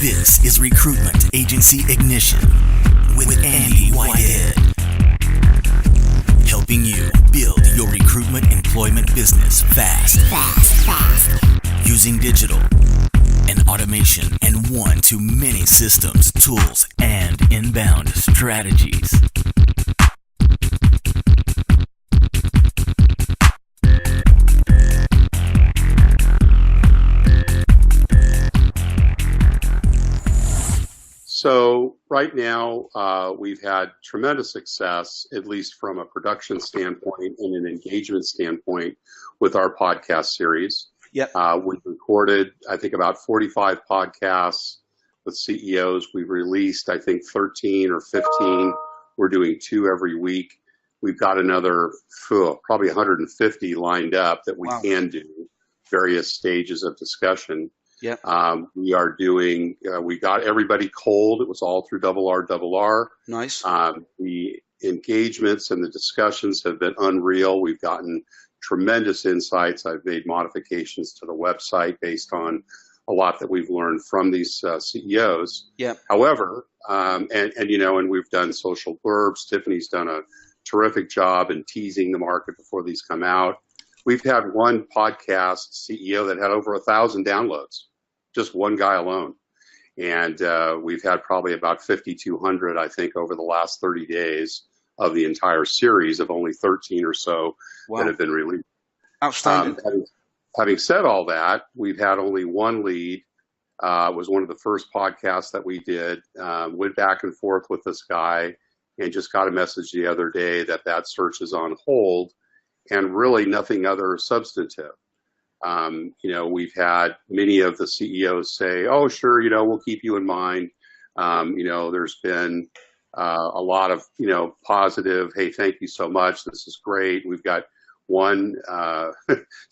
This is Recruitment Agency Ignition with Andy Whitehead. Helping you build your recruitment employment business fast. Using digital and automation and one-to-many systems, tools, and inbound strategies. So right now, we've had tremendous success, at least from a production standpoint and an engagement standpoint, with our podcast series. Yep. We've recorded, I think, about 45 podcasts with CEOs. We've released, I think, 13 or 15. We're doing 2 every week. We've got another probably 150 lined up that we can do, various stages of discussion. Yeah. We are doing, we got everybody cold. It was all through RRR. Nice. The engagements and the discussions have been unreal. We've gotten tremendous insights. I've made modifications to the website based on a lot that we've learned from these CEOs. Yeah. However, and we've done social blurbs. Tiffany's done a terrific job in teasing the market before these come out. We've had one podcast CEO that had over 1,000 downloads, just one guy alone. And we've had probably about 5,200, I think, over the last 30 days of the entire series of only 13 or so that have been released. Outstanding. Having said all that, we've had only one lead. It was one of the first podcasts that we did. Went back and forth with this guy and just got a message the other day that search is on hold. And really nothing other substantive. We've had many of the CEOs say, oh, sure, we'll keep you in mind. There's been a lot of, positive, hey, thank you so much. This is great. We've got one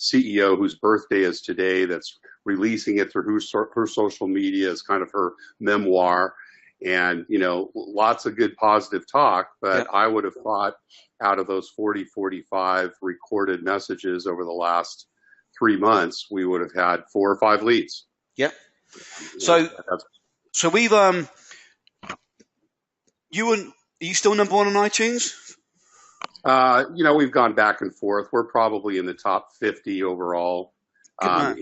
CEO whose birthday is today that's releasing it through her social media as kind of her memoir. And, lots of good positive talk, but I would have thought out of those 40, 45 recorded messages over the last 3 months, we would have had 4 or 5 leads. Yep. So we've, are you still number 1 on iTunes? We've gone back and forth. We're probably in the top 50 overall. You're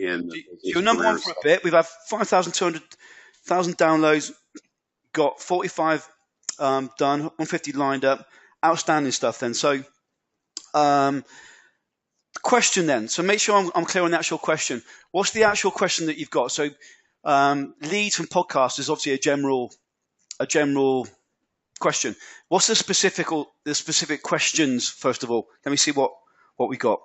number 1 for a bit. We've had 5,200 downloads. Got 45 done, 150 lined up. Outstanding stuff then. So question then. So make sure I'm clear on the actual question. What's the actual question that you've got? So leads from podcasts is obviously a general question. What's the specific questions, first of all? Let me see what we got.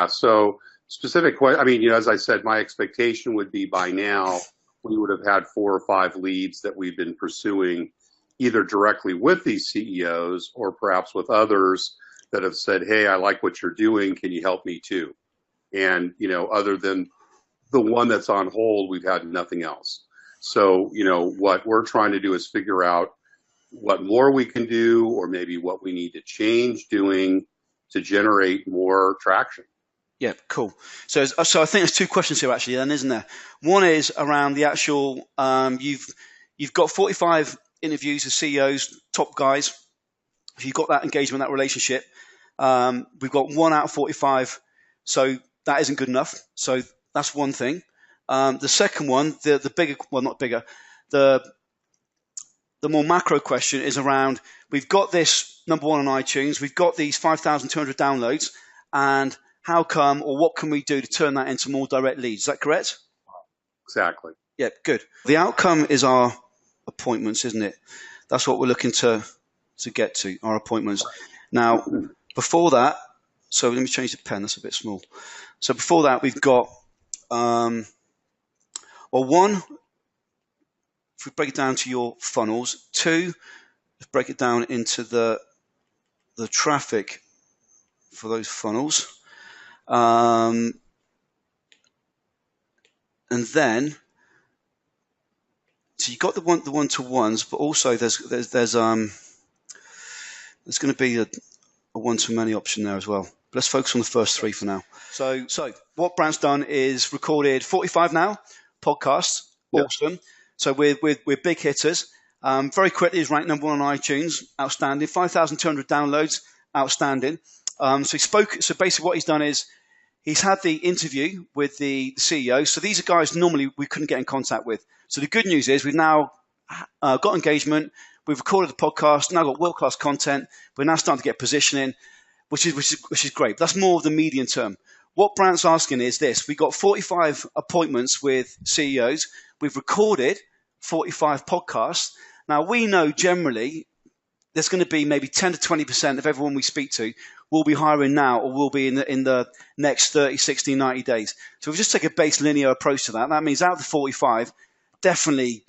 So specific as I said, my expectation would be by now we would have had 4 or 5 leads that we've been pursuing either directly with these CEOs or perhaps with others that have said, hey, I like what you're doing. Can you help me too? And, other than the one that's on hold, we've had nothing else. So, what we're trying to do is figure out what more we can do or maybe what we need to change doing to generate more traction. Yeah, cool. So I think there's 2 questions here actually, then, isn't there? One is around the actual. You've got 45 interviews with CEOs, top guys. If you've got that engagement, that relationship, we've got 1 out of 45. So that isn't good enough. So that's one thing. The second one, the bigger, well, not bigger, the more macro question is around. We've got this number 1 on iTunes. We've got these 5,200 downloads, and how come, or what can we do to turn that into more direct leads? Is that correct? Exactly. Yeah, good. The outcome is our appointments, isn't it? That's what we're looking to get to, our appointments. Now, before that, so let me change the pen. That's a bit small. So before that, we've got, 1, if we break it down to your funnels. 2, let's break it down into the traffic for those funnels. And then, so you got the one-to-ones, but also there's going to be a one-to-many option there as well. But let's focus on the first 3 for now. So what Brant's done is recorded 45 now podcasts. Awesome. So we're big hitters. Very quickly, he's ranked number 1 on iTunes. Outstanding. 5,200 downloads. Outstanding. So basically what he's done is he's had the interview with the CEO. So these are guys normally we couldn't get in contact with. So the good news is we've now got engagement. We've recorded the podcast. Now got world-class content. We're now starting to get positioning, which is great. That's more of the medium term. What Brant's asking is this. We got 45 appointments with CEOs. We've recorded 45 podcasts. Now, we know generally there's going to be maybe 10 to 20% of everyone we speak to will be hiring now or will be in the next 30, 60, 90 days. So if we just take a base linear approach to that, that means out of the 45, definitely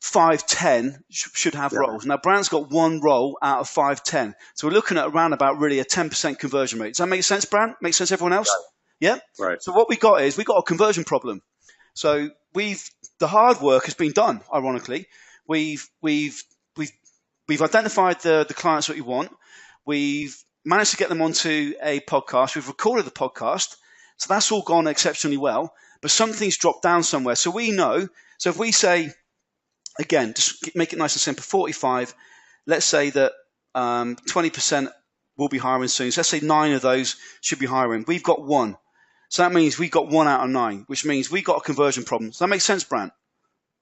5, 10 should have roles. Now, Brant's got 1 role out of 5, 10. So we're looking at around about really a 10% conversion rate. Does that make sense, Brant? Make sense to everyone else? Right. Yeah? Right. So what we got is we got a conversion problem. So the hard work has been done, ironically. We've identified the clients that we want. We've managed to get them onto a podcast. We've recorded the podcast. So that's all gone exceptionally well. But something's dropped down somewhere. So we know. So if we say, again, just make it nice and simple, 45, let's say that 20% will be hiring soon. So let's say 9 of those should be hiring. We've got 1. So that means we've got 1 out of 9, which means we've got a conversion problem. Does that make sense, Brant?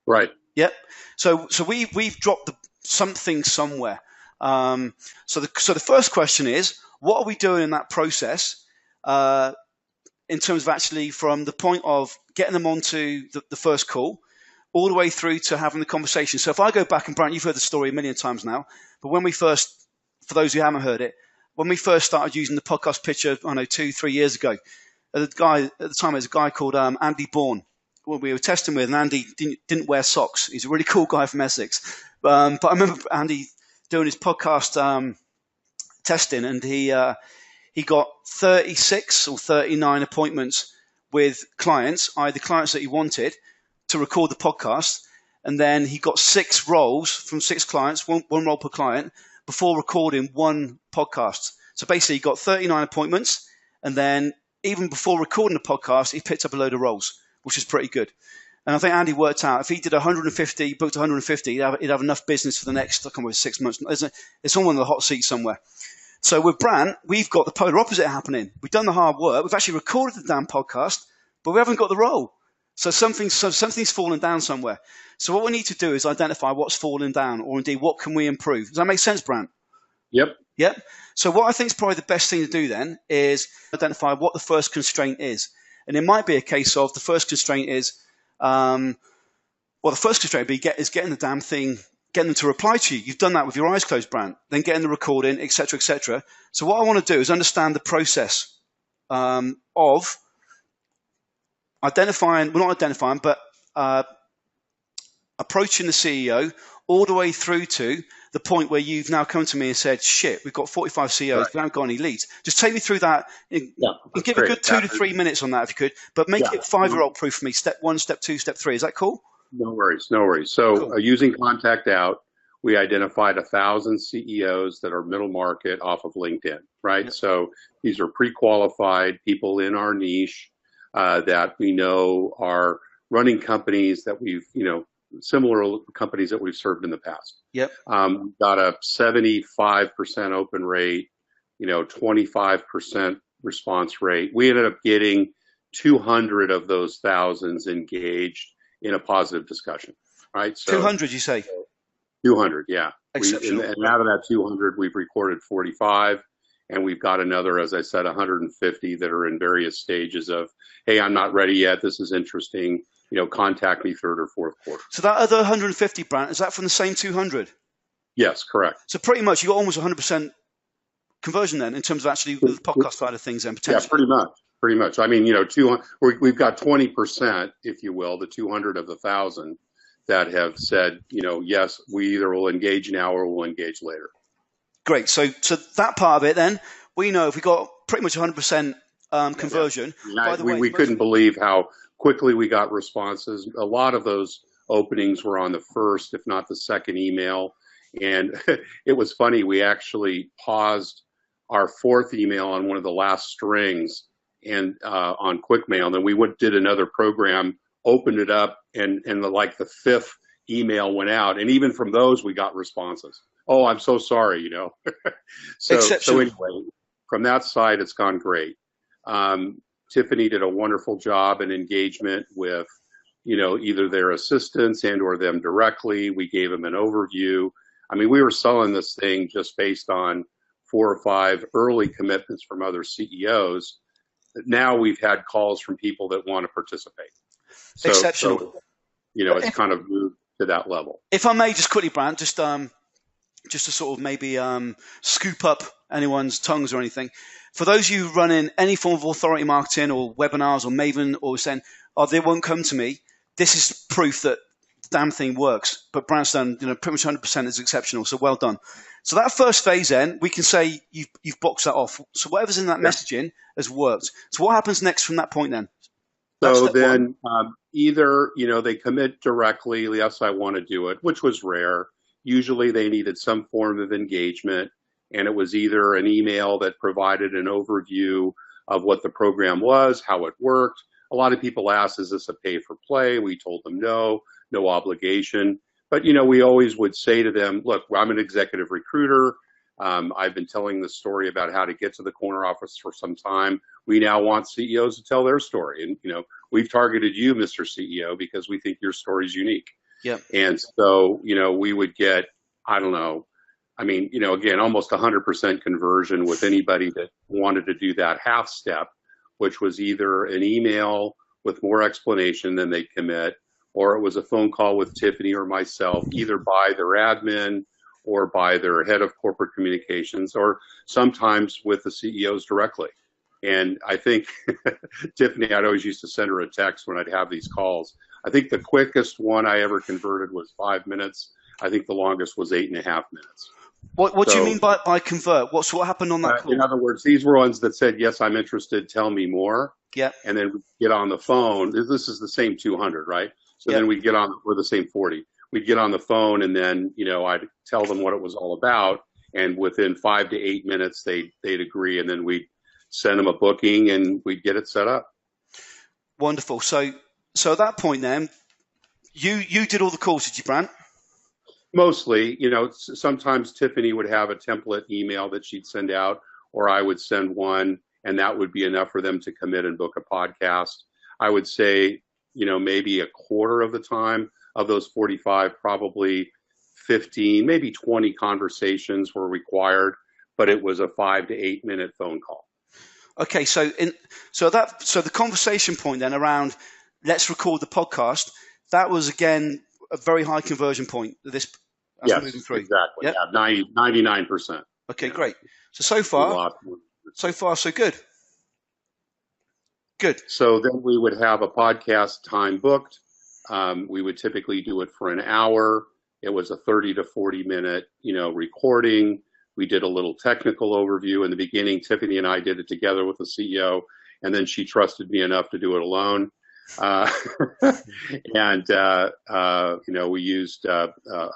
Right. Yep. So we've dropped something somewhere. So the first question is, what are we doing in that process in terms of actually from the point of getting them onto the first call all the way through to having the conversation? So if I go back, and Brant, you've heard the story a million times now, but when we first, for those who haven't heard it, when we first started using the podcast pitcher, 2-3 years ago, at the time, there was a guy called Andy Bourne. Well, we were testing with, and Andy didn't wear socks. He's a really cool guy from Essex. But I remember Andy doing his podcast testing, and he got 36 or 39 appointments with clients, either clients that he wanted, to record the podcast. And then he got 6 roles from 6 clients, one role per client, before recording 1 podcast. So basically, he got 39 appointments, and then even before recording the podcast, he picked up a load of roles, which is pretty good. And I think Andy worked out if he did 150, booked 150, he'd have enough business for the next, I can't remember, 6 months. It's on one of the hot seats somewhere. So with Brant, we've got the polar opposite happening. We've done the hard work. We've actually recorded the damn podcast, but we haven't got the role. So something's fallen down somewhere. So what we need to do is identify what's fallen down, or indeed what can we improve. Does that make sense, Brant? Yep. Yep. So what I think is probably the best thing to do then is identify what the first constraint is. And it might be a case of the first constraint is, the first constraint is getting the damn thing, getting them to reply to you. You've done that with your eyes closed, Brant. Then getting the recording, et cetera, et cetera. So what I want to do is understand the process of approaching the CEO all the way through to the point where you've now come to me and said, shit, we've got 45 CEOs, right, we haven't got any leads. Just take me through that. Give great. A good 2 to 3 minutes on that if you could, but make it 5-year-old proof for me. Step 1, step 2, step 3. Is that cool? No worries. So cool. Using Contact Out, we identified 1,000 CEOs that are middle market off of LinkedIn, right? Yep. So these are pre-qualified people in our niche that we know are running companies that we've, similar companies that we've served in the past. Yep. Got a 75% open rate, 25% response rate. We ended up getting 200 of those thousands engaged in a positive discussion, right? So 200, you say? 200, yeah. Exceptional. And out of that 200, we've recorded 45, and we've got another, as I said, 150 that are in various stages of, hey, I'm not ready yet. This is interesting. Contact me 3rd or 4th quarter. So that other 150, Brant, is that from the same 200? Yes, correct. So pretty much you got almost 100% conversion then in terms of actually the podcast side of things then potentially. Yeah, pretty much. I mean, we've got 20%, if you will, the 200 of the 1,000 that have said, yes, we either will engage now or we'll engage later. Great. So that part of it then, we know if we got pretty much 100% conversion. Yeah. By the way, we couldn't believe how quickly we got responses. A lot of those openings were on the first, if not the second email. And it was funny. We actually paused our 4th email on one of the last strings and on QuickMail. And then we did another program opened it up, and like the fifth email went out, and even from those we got responses. Oh, I'm so sorry, you know. So anyway, from that side, it's gone great. Tiffany did a wonderful job in engagement with, you know, either their assistants and or them directly. We gave them an overview. I mean, we were selling this thing just based on 4 or 5 early commitments from other CEOs. Now we've had calls from people that want to participate. Exceptional. So, you know, it's kind of moved to that level. If I may just quickly, Brant, just to sort of maybe scoop up anyone's tongues or anything. For those of you running any form of authority marketing or webinars or Maven or saying, oh, they won't come to me, this is proof that the damn thing works. But Brant's done, you know, pretty much 100% is exceptional. So well done. So that first phase then, we can say you've boxed that off. So whatever's in that messaging has worked. So what happens next from that point then? So then either, you know, they commit directly, yes, I want to do it, which was rare. Usually they needed some form of engagement, and it was either an email that provided an overview of what the program was, how it worked. A lot of people asked, is this a pay for play? We told them no obligation. But, you know, we always would say to them, look, I'm an executive recruiter. I've been telling the story about how to get to the corner office for some time. We now want CEOs to tell their story. And, you know, we've targeted you, Mr. CEO, because we think your story is unique. Yep. And so, you know, we would get, I don't know, I mean, you know, again, almost 100% conversion with anybody that wanted to do that half step, which was either an email with more explanation than they commit, or it was a phone call with Tiffany or myself, either by their admin or by their head of corporate communications, or sometimes with the CEOs directly. And I think Tiffany, I'd always used to send her a text when I'd have these calls. I think the quickest one I ever converted was 5 minutes. I think the longest was 8.5 minutes. What do you mean by convert? What happened on that call? In other words, these were ones that said, yes, I'm interested, tell me more. Yeah. And then we get on the phone. This is the same 200, right? So then we get on, or the same 40. We'd get on the phone, and then, you know, I'd tell them what it was all about. And within 5 to 8 minutes, they'd agree. And then we'd send them a booking and we'd get it set up. Wonderful. So at that point then, you did all the calls, did you, Brant? Mostly, you know, sometimes Tiffany would have a template email that she'd send out, or I would send one, and that would be enough for them to commit and book a podcast. I would say, you know, maybe a quarter of the time of those 45, probably 15, maybe 20 conversations were required, but it was a 5 to 8 minute phone call. Okay, so the conversation point then around let's record the podcast, that was again a very high conversion point. Yes, moving through. Exactly. Yep. Yeah, 99%. Okay, great. So far so good. Good. So then we would have a podcast time booked. We would typically do it for an hour. It was a 30 to 40 minute, you know, recording. We did a little technical overview in the beginning. Tiffany and I did it together with the CEO, and then she trusted me enough to do it alone. And you know, we used a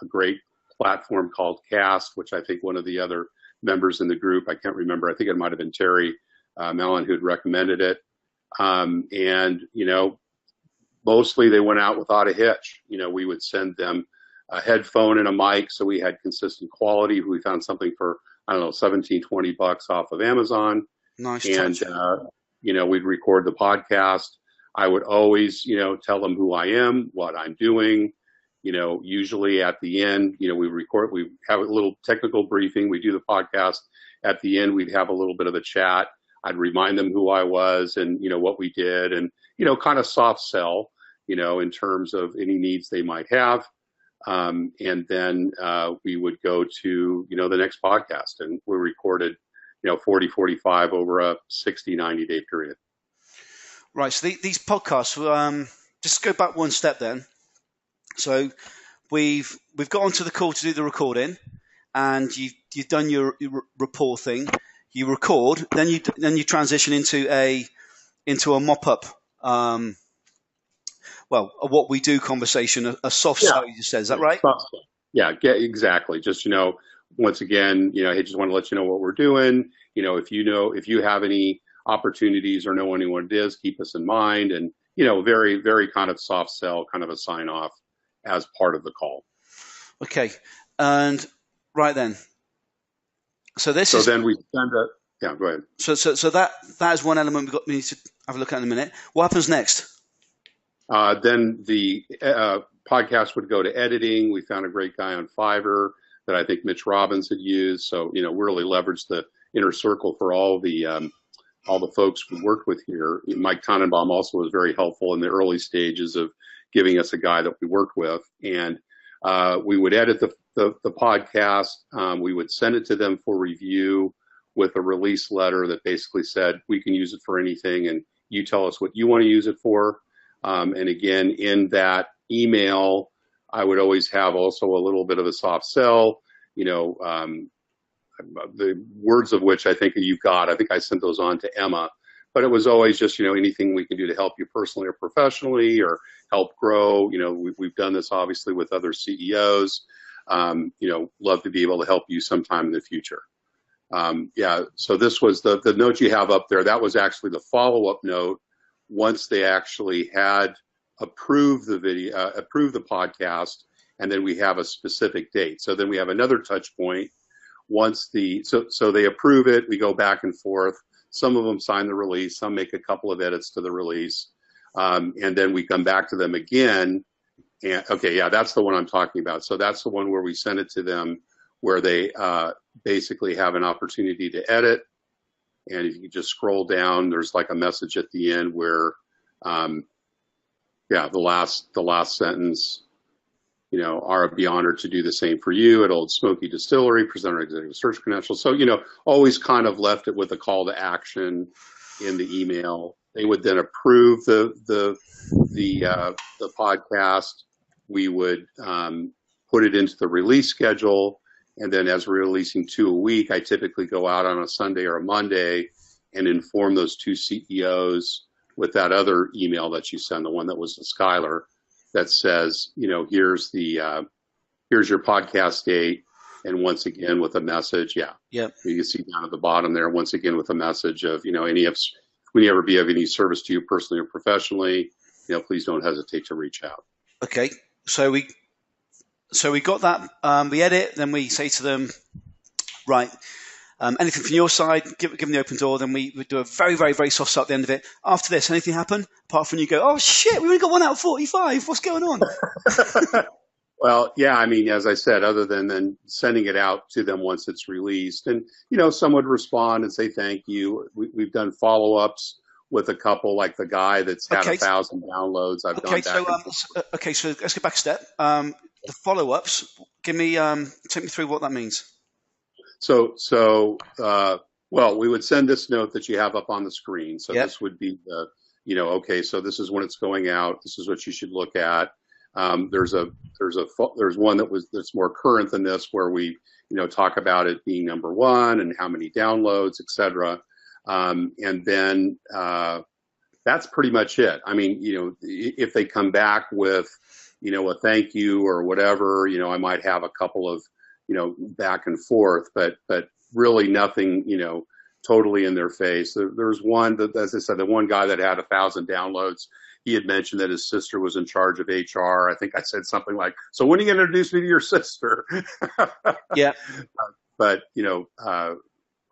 great platform called Cast, which I think one of the other members in the group, I can't remember, I think it might have been Terry Mellon who'd recommended it. And, you know, mostly they went out without a hitch. You know, we would send them a headphone and a mic, so we had consistent quality. We found something for, I don't know, $17-20 off of Amazon. Nice. And, you know, we'd record the podcast. I would always, you know, tell them who I am, what I'm doing. You know, usually at the end, you know, we have a little technical briefing. We do the podcast. At the end, we'd have a little bit of a chat. I'd remind them who I was and, you know, what we did and, you know, kind of soft sell, you know, in terms of any needs they might have. And then we would go to, you know, the next podcast, and we recorded, you know, 40, 45 over a 60, 90-day period. Right. So these podcasts, just go back one step then. So we've got onto the call to do the recording, and you've done your rapport thing. You record, then you transition into a mop-up, a what we do conversation, a soft sell, you just said. Is that right? Yeah, exactly. Just, you know, once again, you know, I just want to let you know what we're doing. You know, if you have any opportunities or know anyone it is, keep us in mind. And, very, very kind of soft sell, kind of a sign off as part of the call. Okay. And right then. So then we send a, yeah, go ahead. So that is one element we need to have a look at in a minute. What happens next? Then the podcast would go to editing. We found a great guy on Fiverr that I think Mitch Robbins had used. So, we really leveraged the inner circle for all the folks we worked with here. Mike Tannenbaum also was very helpful in the early stages of giving us a guy that we worked with. And we would edit the podcast. We would send it to them for review with a release letter that basically said, we can use it for anything, and you tell us what you want to use it for. And again, in that email, I would always have also a little bit of a soft sell, the words of which I think you've got. I think I sent those on to Emma, but it was always just, anything we can do to help you personally or professionally or help grow. We've done this obviously with other CEOs. Love to be able to help you sometime in the future. So this was the note you have up there. That was actually the follow-up note once they actually had approved the podcast, and then we have a specific date. So then we have another touch point. Once so they approve it, we go back and forth. Some of them sign the release, some make a couple of edits to the release, and then we come back to them again. And okay, yeah, that's the one I'm talking about. So that's the one where we send it to them, where they basically have an opportunity to edit. And if you just scroll down, there's like a message at the end where, the last sentence, I'd be honored to do the same for you at Old Smoky Distillery, present our executive search credentials. So, always kind of left it with a call to action in the email. They would then approve the podcast. We would put it into the release schedule. And then as we're releasing 2 a week, I typically go out on a Sunday or a Monday and inform those 2 CEOs with that other email that you send, the one that was to Skylar, that says, here's your podcast date. And once again, with a message. Yeah. You can see down at the bottom there, once again, with a message of, when you ever be of any service to you personally or professionally, please don't hesitate to reach out. Okay. So we got that, we edit, then we say to them, right, anything from your side, give them the open door, then we do a very, very, very soft sell at the end of it. After this, anything happen? Apart from you go, oh shit, we only got 1 out of 45, what's going on? Well, yeah, as I said, other than then sending it out to them once it's released, and, some would respond and say thank you. We've done follow-ups with a couple, like the guy that's had 1,000 downloads. I've gone back. So let's get back a step. The follow-ups, take me through what that means. So, we would send this note that you have up on the screen. So This would be so this is when it's going out. This is what you should look at. There's one that's more current than this, where we, talk about it being number 1 and how many downloads, et cetera. And then that's pretty much it. If they come back with, a thank you or whatever, I might have a couple of, back and forth, but really nothing, totally in their face. There's one that, as I said, the one guy that had 1,000 downloads, he had mentioned that his sister was in charge of HR. I think I said something like, so when are you going to introduce me to your sister? Yeah. But,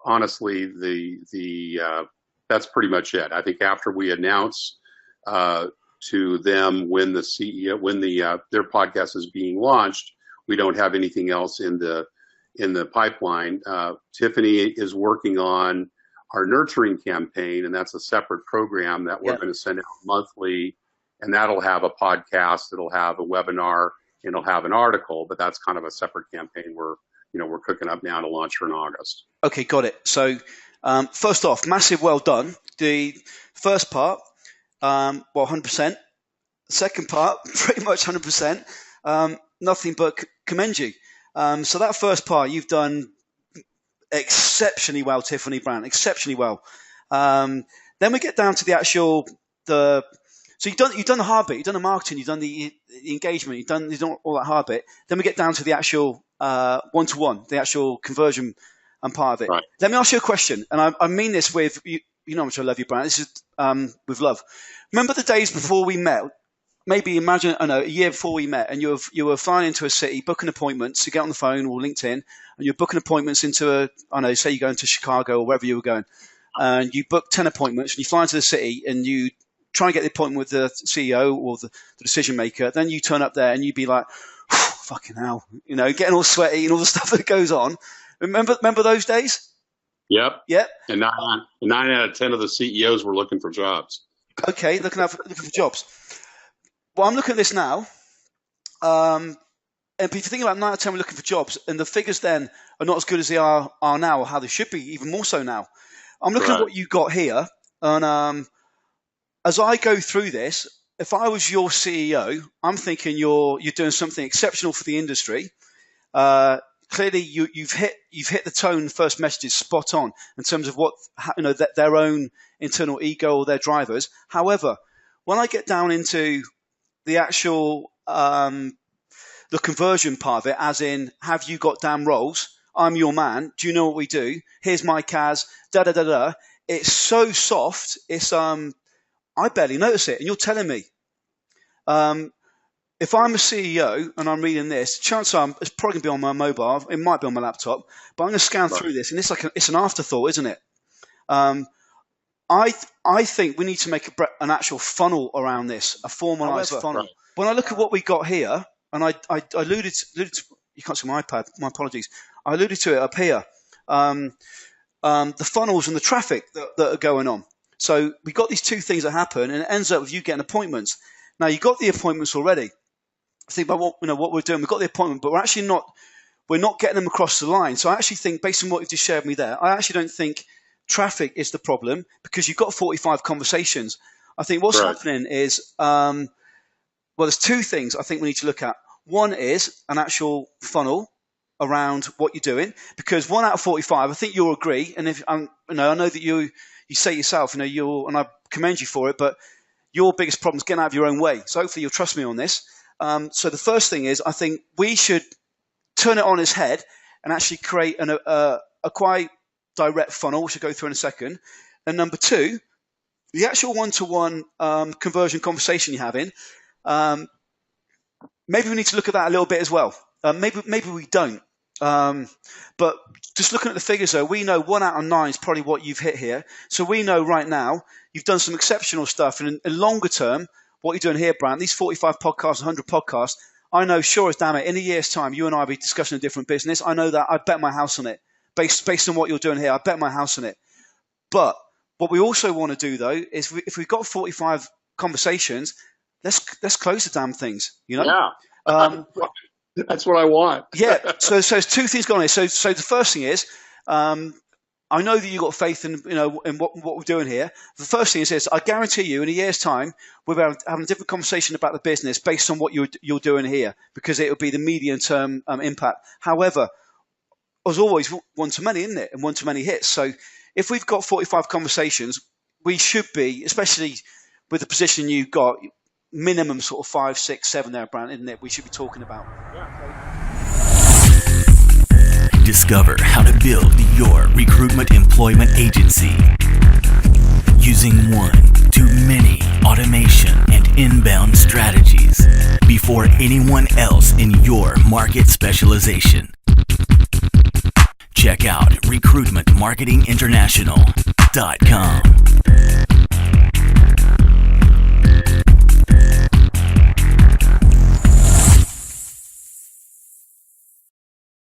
honestly, that's pretty much it. I think after we announce to them when their podcast is being launched, we don't have anything else in the pipeline. Tiffany is working on our nurturing campaign, and that's a separate program that we're going to send out monthly, and that'll have a podcast, it'll have a webinar, and it'll have an article, but that's kind of a separate campaign we're cooking up now to launch her in August. Okay, got it. So first off, massive well done. The first part, 100%. Second part, pretty much 100%. Nothing but commend you. So that first part, you've done exceptionally well, Tiffany Brown, exceptionally well. Then we get down to the actual so you've done the hard bit, you've done the marketing, you've done the engagement, you've done all that hard bit. Then we get down to the actual one-to-one, the actual conversion and part of it. Right. Let me ask you a question, and I mean this with you. you know how much I love you, Brian. This is with love. Remember the days before we met? Maybe imagine, a year before we met, and you were flying into a city, booking appointments. You get on the phone or LinkedIn, and you're booking appointments into say you're going to Chicago or wherever you were going, and you book 10 appointments, and you fly into the city, and you try and get the appointment with the CEO or the decision maker. Then you turn up there, and you'd be like, fucking hell, getting all sweaty and all the stuff that goes on. Remember those days? Yep. Yep. And 9 out of 10 of the CEOs were looking for jobs. Okay, looking for jobs. Well, I'm looking at this now, and if you think about 9 out of 10 we're looking for jobs, and the figures then are not as good as they are now, or how they should be, even more so now. I'm looking at what you got here, and as I go through this, if I was your CEO, I'm thinking you're doing something exceptional for the industry. Clearly, you've hit the tone. First message is spot on in terms of what their own internal ego or their drivers. However, when I get down into the actual the conversion part of it, as in, have you got damn roles? I'm your man. Do you know what we do? Here's my CAS. Da da da da. It's so soft. It's I barely notice it, and you're telling me. If I'm a CEO and I'm reading this, chances are it's probably going to be on my mobile. It might be on my laptop, but I'm going to scan through this, and it's an afterthought, isn't it? I think we need to make an actual funnel around this, a formalized funnel. Right. When I look at what we got here, and I alluded to, you can't see my iPad, my apologies. I alluded to it up here. The funnels and the traffic that are going on. So we got these two things that happen, and it ends up with you getting appointments. Now you got the appointments already. Think about what we're doing. We've got the appointment, but we're not getting them across the line. So I actually think, based on what you just shared with me there, I actually don't think traffic is the problem, because you've got 45 conversations. I think what's happening is, there's two things I think we need to look at. One is an actual funnel around what you're doing, because 1 out of 45, I think you'll agree. And if I know that you say yourself, and I commend you for it, but your biggest problem is getting out of your own way. So hopefully you'll trust me on this. So the first thing is, I think we should turn it on its head and actually create a quite direct funnel, which we'll go through in a second. And number two, the actual one-to-one conversion conversation you're having, maybe we need to look at that a little bit as well. Maybe we don't. But just looking at the figures, though, we know 1 out of 9 is probably what you've hit here. So we know right now you've done some exceptional stuff. And in longer term, what you're doing here, Brant, these 45 podcasts, 100 podcasts, I know, sure as damn it, in a year's time, you and I will be discussing a different business. I know that. I bet my house on it. Based on what you're doing here, I bet my house on it. But what we also want to do, though, is if we've got 45 conversations, let's close the damn things, Yeah. That's what I want. Yeah. So there's two things going on here. So the first thing is, I know that you've got faith in what we're doing here. The first thing is this: I guarantee you, in a year's time, we'll be having a different conversation about the business based on what you're doing here, because it will be the medium-term impact. However, as always, one to many, isn't it? And one to many hits. So if we've got 45 conversations, we should be, especially with the position you've got, minimum sort of 5, 6, 7 there, Brant, isn't it? We should be talking about. Discover how to build your recruitment employment agency using 1 to many automation and inbound strategies before anyone else in your market specialization. Check out recruitmentmarketinginternational.com.